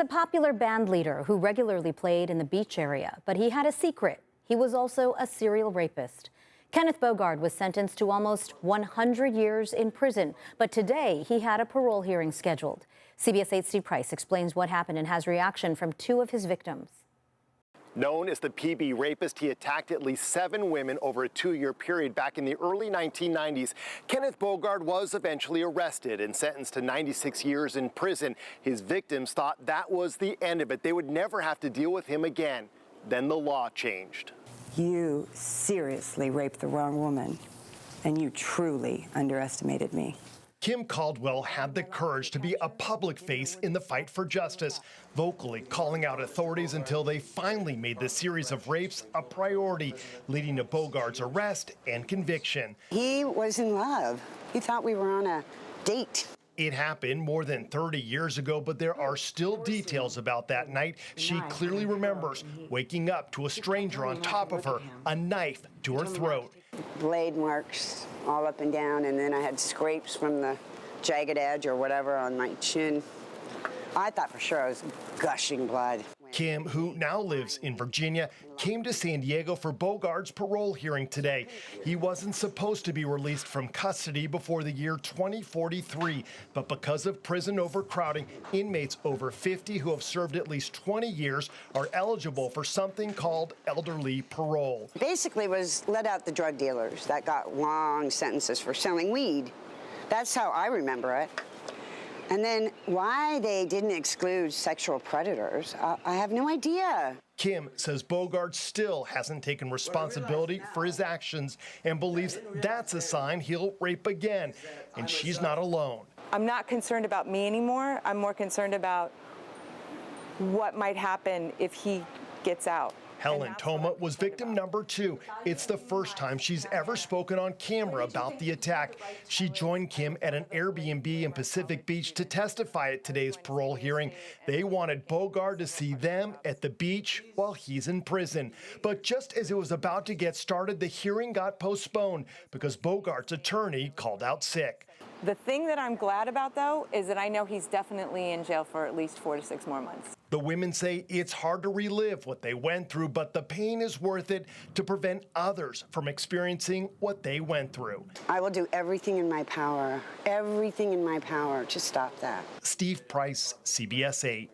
A popular band leader who regularly played in the beach area, but he had a secret. He was also a serial rapist. Kenneth Bogard was sentenced to almost 100 years in prison, but today he had a parole hearing scheduled. CBS 8's Steve Price explains what happened and has reaction from two of his victims. Known as the PB rapist, he attacked at least 7 women over a 2-year period back in the early 1990s. Kenneth Bogard was eventually arrested and sentenced to 96 years in prison. His victims thought that was the end of it. They would never have to deal with him again. Then the law changed. You seriously raped the wrong woman, and you truly underestimated me. Kim Caldwell had the courage to be a public face in the fight for justice, vocally calling out authorities until they finally made the series of rapes a priority, leading to Bogard's arrest and conviction. He was in love. He thought we were on a date. It happened more than 30 years ago, but there are still details about that night. She clearly remembers waking up to a stranger on top of her, a knife to her throat. Blade marks all up and down, and then I had scrapes from the jagged edge or whatever on my chin. I thought for sure I was gushing blood. Kim, who now lives in Virginia, came to San Diego for Bogard's parole hearing today. He wasn't supposed to be released from custody before the year 2043, but because of prison overcrowding, inmates over 50 who have served at least 20 years are eligible for something called elderly parole. Basically was let out the drug dealers that got long sentences for selling weed. That's how I remember it. And then why they didn't exclude sexual predators, I have no idea. Kim says Bogard still hasn't taken responsibility for his actions and believes that's a sign he'll rape again. And she's not alone. I'm not concerned about me anymore. I'm more concerned about what might happen if he gets out. Helen Toma was victim number 2. It's the first time she's ever spoken on camera about the attack. She joined Kim at an Airbnb in Pacific Beach to testify at today's parole hearing. They wanted Bogard to see them at the beach while he's in prison. But just as it was about to get started, the hearing got postponed because Bogard's attorney called out sick. The thing that I'm glad about, though, is that I know he's definitely in jail for at least 4 to 6 more months. The women say it's hard to relive what they went through, but the pain is worth it to prevent others from experiencing what they went through. I will do everything in my power to stop that. Steve Price, CBS 8.